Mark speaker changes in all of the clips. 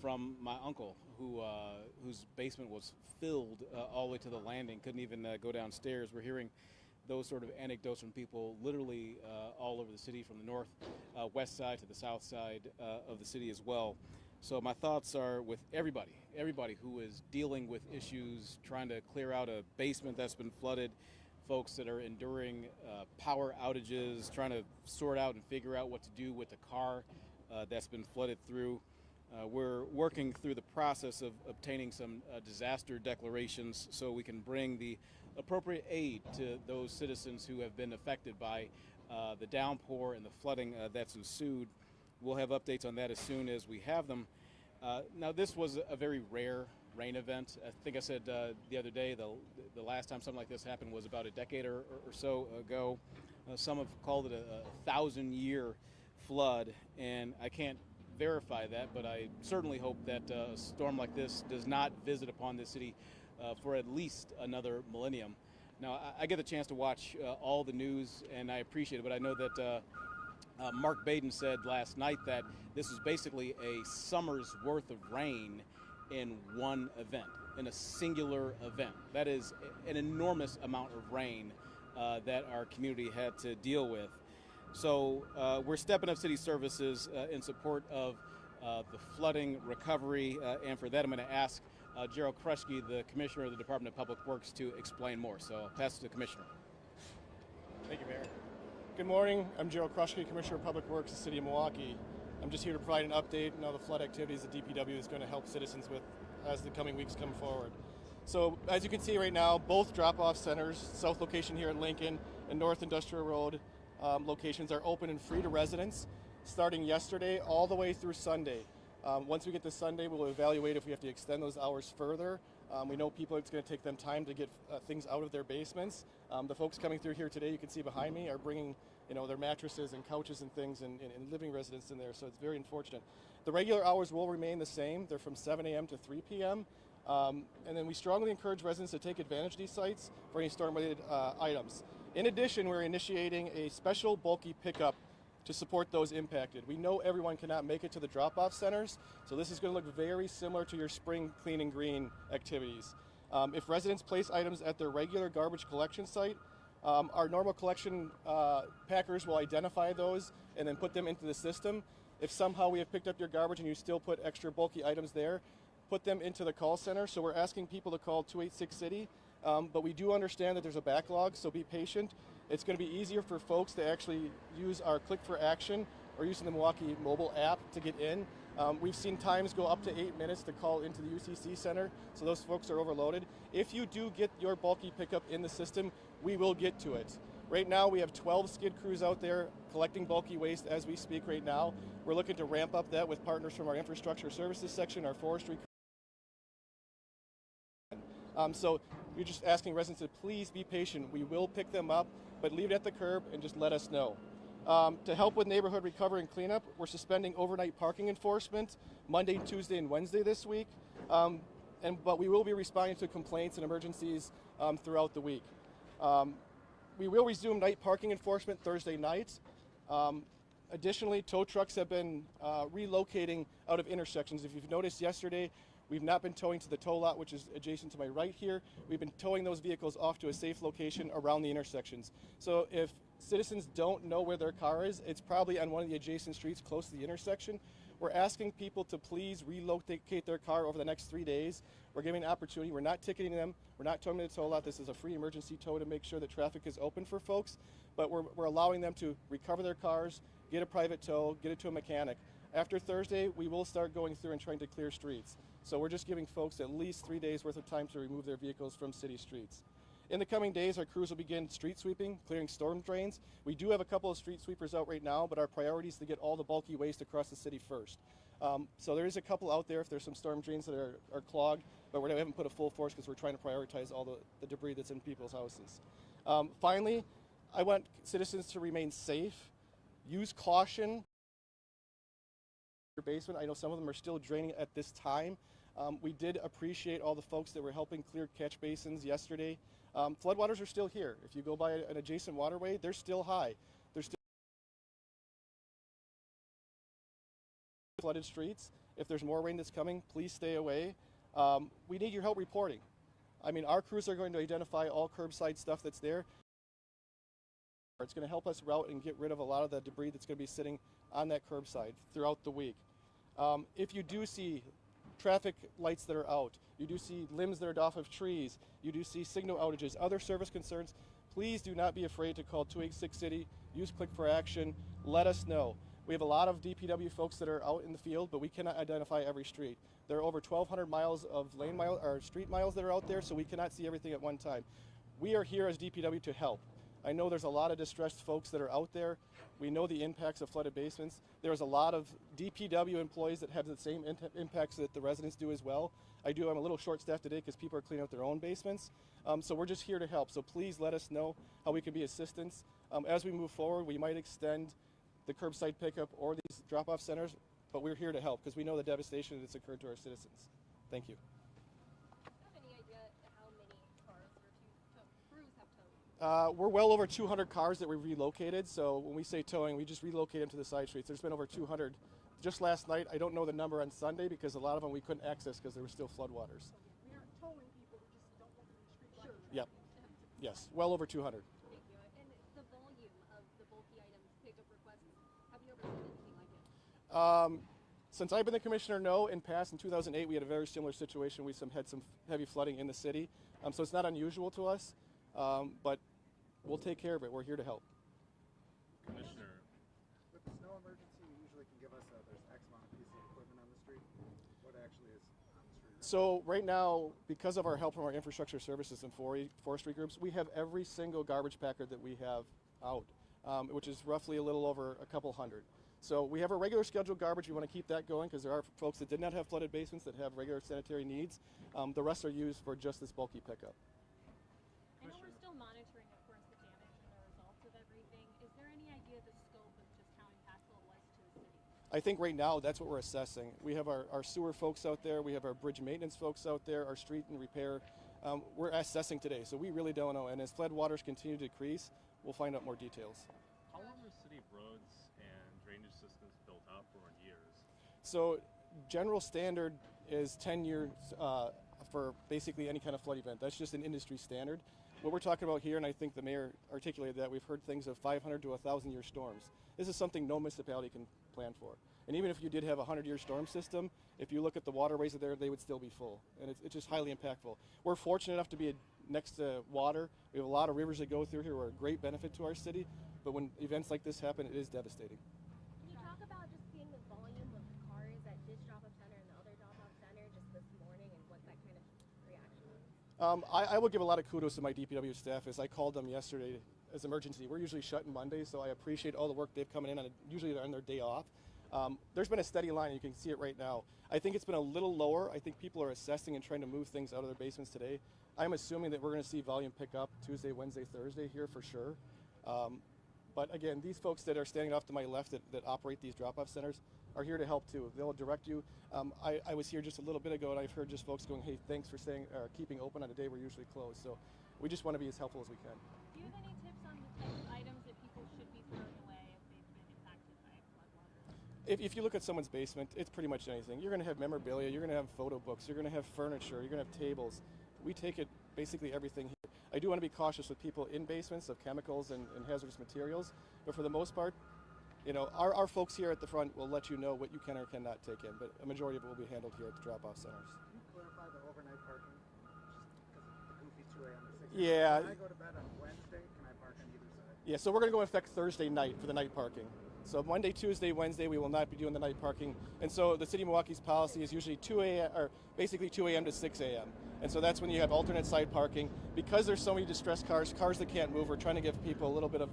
Speaker 1: from my uncle, whose basement was filled all the way to the landing, couldn't even go downstairs. We're hearing those sort of anecdotes from people literally all over the city, from the north, west side to the south side of the city as well. So my thoughts are with everybody who is dealing with issues, trying to clear out a basement that's been flooded, folks that are enduring power outages, trying to sort out and figure out what to do with the car that's been flooded through. We're working through the process of obtaining some disaster declarations so we can bring the appropriate aid to those citizens who have been affected by the downpour and the flooding that's ensued. We'll have updates on that as soon as we have them. Now, this was a very rare rain event. I think I said the other day the last time something like this happened was about a decade or so ago. Some have called it a 1,000-year flood, and I can't verify that, but I certainly hope that a storm like this does not visit upon this city for at least another millennium. Now, I get the chance to watch all the news, and I appreciate it, but I know that Mark Baden said last night that this is basically a summer's worth of rain in one event, in a singular event. That is an enormous amount of rain that our community had to deal with. So we're stepping up city services in support of the flooding recovery, and for that I'm going to ask Gerald Kruschke, the Commissioner of the Department of Public Works, to explain more. So I'll pass it to the Commissioner.
Speaker 2: Thank you, Mayor. Good morning. I'm Gerald Kruschke, Commissioner of Public Works of the City of Milwaukee. I'm just here to provide an update on all the flood activities the DPW is going to help citizens with as the coming weeks come forward. So as you can see right now, both drop-off centers, south location here at Lincoln and North Industrial Road locations, are open and free to residents starting yesterday all the way through Sunday. Once we get to Sunday, we'll evaluate if we have to extend those hours further. We know people, it's going to take them time to get things out of their basements. The folks coming through here today, you can see behind me, are bringing their mattresses and couches and things and living residents in there, so it's very unfortunate. The regular hours will remain the same. They're from 7 a.m. to 3 p.m. And then we strongly encourage residents to take advantage of these sites for any storm-related items. In addition, we're initiating a special bulky pickup to support those impacted. We know everyone cannot make it to the drop-off centers, so this is going to look very similar to your spring clean and green activities. If residents place items at their regular garbage collection site, our normal collection packers will identify those and then put them into the system. If somehow we have picked up your garbage and you still put extra bulky items there, put them into the call center. So we're asking people to call 286-CITY, but we do understand that there's a backlog, so be patient. It's going to be easier for folks to actually use our Click for Action or using the Milwaukee mobile app to get in. We've seen times go up to 8 minutes to call into the UCC center, so those folks are overloaded. If you do get your bulky pickup in the system, we will get to it. Right now we have 12 skid crews out there collecting bulky waste as we speak right now. We're looking to ramp up that with partners from our infrastructure services section, our forestry. So we're just asking residents to please be patient. We will pick them up, but leave it at the curb and just let us know. To help with neighborhood recovery and cleanup, we're suspending overnight parking enforcement Monday, Tuesday, and Wednesday this week. But we will be responding to complaints and emergencies throughout the week. We will resume night parking enforcement Thursday night. Additionally, tow trucks have been relocating out of intersections. If you've noticed yesterday, we've not been towing to the tow lot, which is adjacent to my right here. We've been towing those vehicles off to a safe location around the intersections. So if citizens don't know where their car is, it's probably on one of the adjacent streets close to the intersection. We're asking people to please relocate their car over the next 3 days. We're giving an opportunity. We're not ticketing them. We're not towing them to the tow lot. This is a free emergency tow to make sure that traffic is open for folks. But we're allowing them to recover their cars, get a private tow, get it to a mechanic. After Thursday, we will start going through and trying to clear streets. So we're just giving folks at least 3 days worth of time to remove their vehicles from city streets. In the coming days, our crews will begin street sweeping, clearing storm drains. We do have a couple of street sweepers out right now, but our priority is to get all the bulky waste across the city first. So there is a couple out there if there's some storm drains that are clogged, but we haven't put a full force because we're trying to prioritize all the debris that's in people's houses. Finally, I want citizens to remain safe, use caution. Your basement, I know some of them are still draining at this time. We did appreciate all the folks that were helping clear catch basins yesterday. Floodwaters are still here. If you go by an adjacent waterway, they're still high. There's still flooded streets, If there's more rain that's coming, please stay away. We need your help reporting. I mean, our crews are going to identify all curbside stuff that's there. It's going to help us route and get rid of a lot of the debris that's going to be sitting on that curbside throughout the week. If you do see traffic lights that are out, you do see limbs that are off of trees, you do see signal outages, other service concerns, please do not be afraid to call 286 City, use Click for Action, let us know. We have a lot of DPW folks that are out in the field, but we cannot identify every street. There are over 1,200 miles of street miles that are out there, so we cannot see everything at one time. We are here as DPW to help. I know there's a lot of distressed folks that are out there. We know the impacts of flooded basements. There's a lot of DPW employees that have the same impacts that the residents do as well. I'm a little short-staffed today because people are cleaning out their own basements. So we're just here to help. So please let us know how we can be assistance. As we move forward, we might extend the curbside pickup or these drop-off centers, but we're here to help because we know the devastation that's occurred to our citizens. Thank you. We're well over 200 cars that we relocated. So when we say towing, we just relocate them to the side streets. There's been over 200 just last night. I don't know the number on Sunday because a lot of them we couldn't access because there were still floodwaters.
Speaker 3: So we aren't towing people, we just don't want them in the street. Sure.
Speaker 2: Yep. Yes, well over 200.
Speaker 4: Thank you. And the volume of the bulky items pickup requests, have you ever seen anything like it?
Speaker 2: Since I've been the commissioner, no. In past, in 2008, we had a very similar situation. We had some heavy flooding in the city. So it's not unusual to us, but we'll take care of it. We're here to help.
Speaker 5: Commissioner. With the snow emergency, you usually can give us there's X amount of pieces of equipment on the street. What actually is on the street?
Speaker 2: So right now, because of our help from our infrastructure services and forestry groups, we have every single garbage packer that we have out, which is roughly a little over a couple hundred. So we have our regular scheduled garbage. We want to keep that going because there are folks that did not have flooded basements that have regular sanitary needs. The rest are used for just this bulky pickup.
Speaker 4: I know we're still monitoring, of course, the damage and the results of everything. Is there any idea of the scope of just how impactful it was to the city?
Speaker 2: I think right now that's what we're assessing. We have our sewer folks out there. We have our bridge maintenance folks out there, our street and repair. We're assessing today, so we really don't know. And as floodwaters continue to decrease, we'll find out more details.
Speaker 6: How long were city roads and drainage systems built up for in years?
Speaker 2: So general standard is 10 years for basically any kind of flood event. That's just an industry standard. What we're talking about here, and I think the mayor articulated that, we've heard things of 500 to 1,000-year storms. This is something no municipality can plan for. And even if you did have a 100-year storm system, if you look at the waterways there, they would still be full. And it's just highly impactful. We're fortunate enough to be next to water. We have a lot of rivers that go through here. We're a great benefit to our city. But when events like this happen, it is devastating.
Speaker 7: Can you talk about just seeing the volume of cars at this drop-off center and the other drop-off center just this morning and what that kind of reaction was?
Speaker 2: I will give a lot of kudos to my DPW staff as I called them yesterday as emergency. We're usually shut on Mondays, so I appreciate all the work they've come in on, usually on their day off. There's been a steady line, you can see it right now. I think it's been a little lower. I think people are assessing and trying to move things out of their basements today. I'm assuming that we're going to see volume pick up Tuesday, Wednesday, Thursday here for sure. But again, these folks that are standing off to my left that operate these drop-off centers are here to help too. They'll direct you. I was here just a little bit ago and I've heard just folks going, hey, thanks for keeping open on a day we're usually closed. So we just want to be as helpful as we can.
Speaker 4: Do you have any tips on the types of items that people should be throwing away if they've been impacted by floodwaters?
Speaker 2: If you look at someone's basement, it's pretty much anything. You're going to have memorabilia, you're going to have photo books, you're going to have furniture, you're going to have tables. We take it basically everything here. I do want to be cautious with people in basements of chemicals and hazardous materials, but for the most part, you know, our folks here at the front will let you know what you can or cannot take in, but a majority of it will be handled here at the drop-off centers.
Speaker 5: Can you clarify the overnight parking? Just because the goofy 2 a.m. to 6 a.m.
Speaker 2: Yeah.
Speaker 5: When I go to bed on Wednesday, can I park on either side?
Speaker 2: Yeah, so we're going to go in effect Thursday night for the night parking. So Monday, Tuesday, Wednesday, we will not be doing the night parking. And so the City of Milwaukee's policy is usually 2 a.m. or basically 2 a.m. to 6 a.m. And so that's when you have alternate side parking. Because there's so many distressed cars that can't move, we're trying to give people a little bit of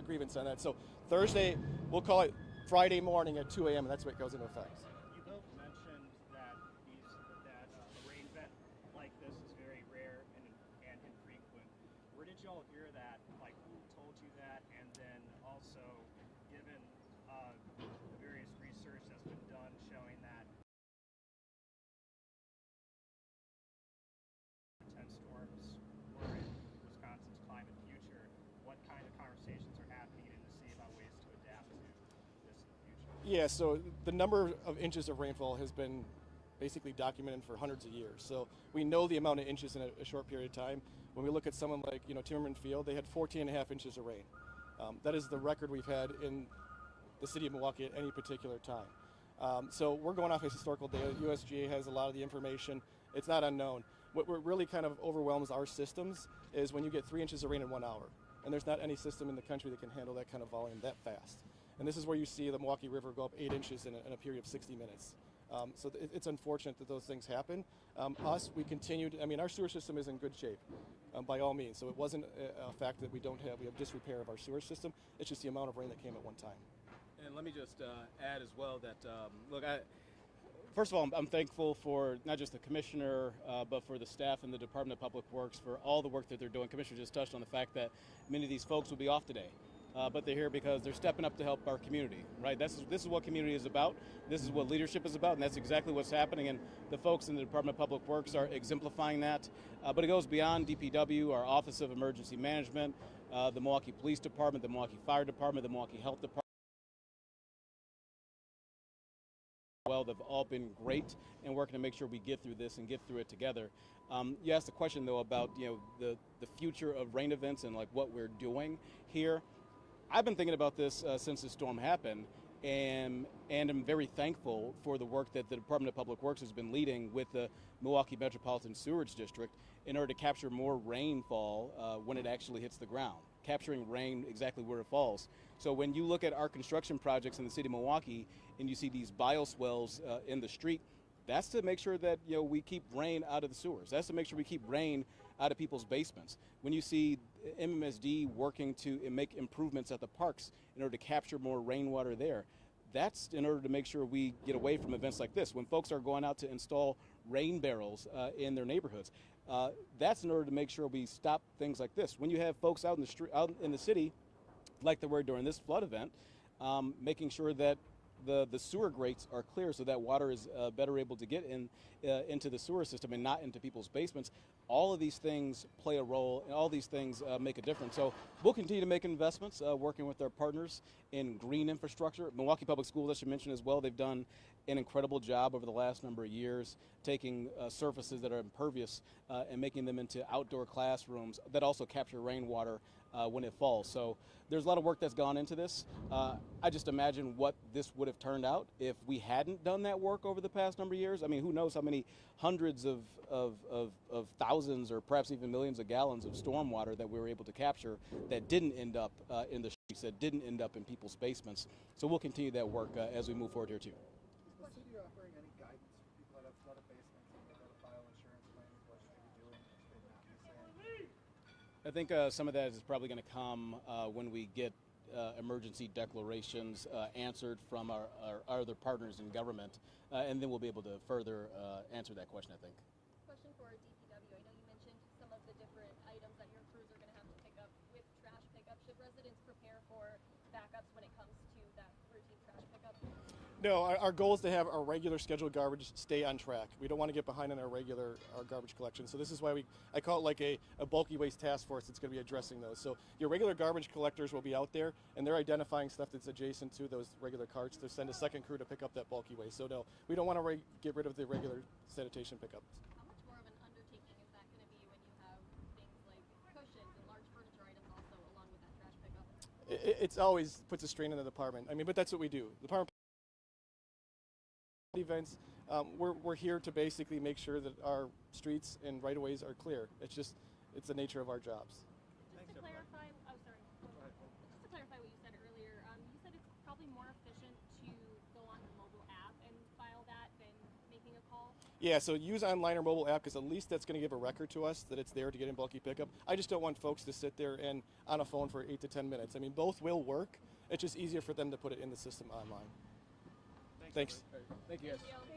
Speaker 2: grievance on that. So Thursday, we'll call it Friday morning at 2 a.m. and that's what goes into effect.
Speaker 8: You both mentioned that a rain event like this is very rare and infrequent. Where did y'all hear that? Like, who told you that? And then also, given the various research that's been done showing that 10 storms were in Wisconsin's climate future, what kind of conversations are happening in the city about ways to adapt to this in the future?
Speaker 2: Yeah, so the number of inches of rainfall has been basically documented for hundreds of years. So we know the amount of inches in a short period of time. When we look at someone like, Timmerman Field, they had 14.5 inches of rain. That is the record we've had in the city of Milwaukee at any particular time. So we're going off historical data. USGA has a lot of the information. It's not unknown. What really kind of overwhelms our systems is when you get 3 inches of rain in 1 hour. And there's not any system in the country that can handle that kind of volume that fast. And this is where you see the Milwaukee River go up 8 inches in a period of 60 minutes. So it's unfortunate that those things happen. We continued, our sewer system is in good shape, by all means. So it wasn't a fact that we have disrepair of our sewer system. It's just the amount of rain that came at one time.
Speaker 1: And let me just add as well that, first of all, I'm thankful for not just the commissioner, but for the staff in the Department of Public Works for all the work that they're doing. Commissioner just touched on the fact that many of these folks will be off today. But they're here because they're stepping up to help our community, right? This is what community is about. This is what leadership is about, and that's exactly what's happening. And the folks in the Department of Public Works are exemplifying that. But it goes beyond DPW, our Office of Emergency Management, the Milwaukee Police Department, the Milwaukee Fire Department, the Milwaukee Health Department. Well, they've all been great in working to make sure we get through this and get through it together. You asked a question though about the future of rain events and like what we're doing here. I've been thinking about this since the storm happened, and I'm very thankful for the work that the Department of Public Works has been leading with the Milwaukee Metropolitan Sewerage District in order to capture more rainfall when it actually hits the ground, capturing rain exactly where it falls. So when you look at our construction projects in the city of Milwaukee and you see these bioswales in the street, that's to make sure that we keep rain out of the sewers. That's to make sure we keep rain out of people's basements. When you see MMSD working to make improvements at the parks in order to capture more rainwater there, that's in order to make sure we get away from events like this. When folks are going out to install rain barrels in their neighborhoods, that's in order to make sure we stop things like this. When you have folks out in the street, out in the city, like there were during this flood event, making sure that the sewer grates are clear so that water is better able to get into the sewer system and not into people's basements. All of these things play a role, and all these things make a difference. So we'll continue to make investments, working with our partners in green infrastructure. Milwaukee Public Schools, I should mention as well, they've done an incredible job over the last number of years, taking surfaces that are impervious and making them into outdoor classrooms that also capture rainwater when it falls. So there's a lot of work that's gone into this. I just imagine what this would have turned out if we hadn't done that work over the past number of years. I mean, who knows how many hundreds of thousands or perhaps even millions of gallons of stormwater that we were able to capture that didn't end up in the streets, that didn't end up in people's basements. So we'll continue that work as we move forward here too.
Speaker 5: Is the city offering any guidance for people that have flooded basements and they go to file insurance claims? What should they be doing? What should they not be saying?
Speaker 1: I think some of that is probably going to come when we get emergency declarations answered from our other partners in government, and then we'll be able to further answer that question, I think.
Speaker 7: Question for DPW. I know you mentioned some of the different items that your crews are going to have to pick up with trash pickup. Should residents prepare for backups when it comes to that routine trash pickup?
Speaker 2: No, our goal is to have our regular scheduled garbage stay on track. We don't want to get behind on our garbage collection. So this is why I call it like a bulky waste task force that's going to be addressing those. So your regular garbage collectors will be out there, and they're identifying stuff that's adjacent to those regular carts to send a second crew to pick up that bulky waste. So no, we don't want to get rid of the regular sanitation pickups.
Speaker 7: How much more of an undertaking is that going to be when you have things like cushions and large furniture items also along with that trash pickup?
Speaker 2: It's always puts a strain on the department. I mean, but that's what we do. The department events, we're here to basically make sure that our streets and right-of-ways are clear. It's the nature of our jobs.
Speaker 4: Just to clarify, just to clarify what you said earlier, you said it's probably more efficient to go on the mobile app and file that than making a call?
Speaker 2: Yeah, so use online or mobile app because at least that's going to give a record to us that it's there to get in bulky pickup. I just don't want folks to sit there and on a phone for 8 to 10 minutes. I mean, both will work. It's just easier for them to put it in the system online. Thanks.
Speaker 1: Thank you, guys.
Speaker 7: Thank you.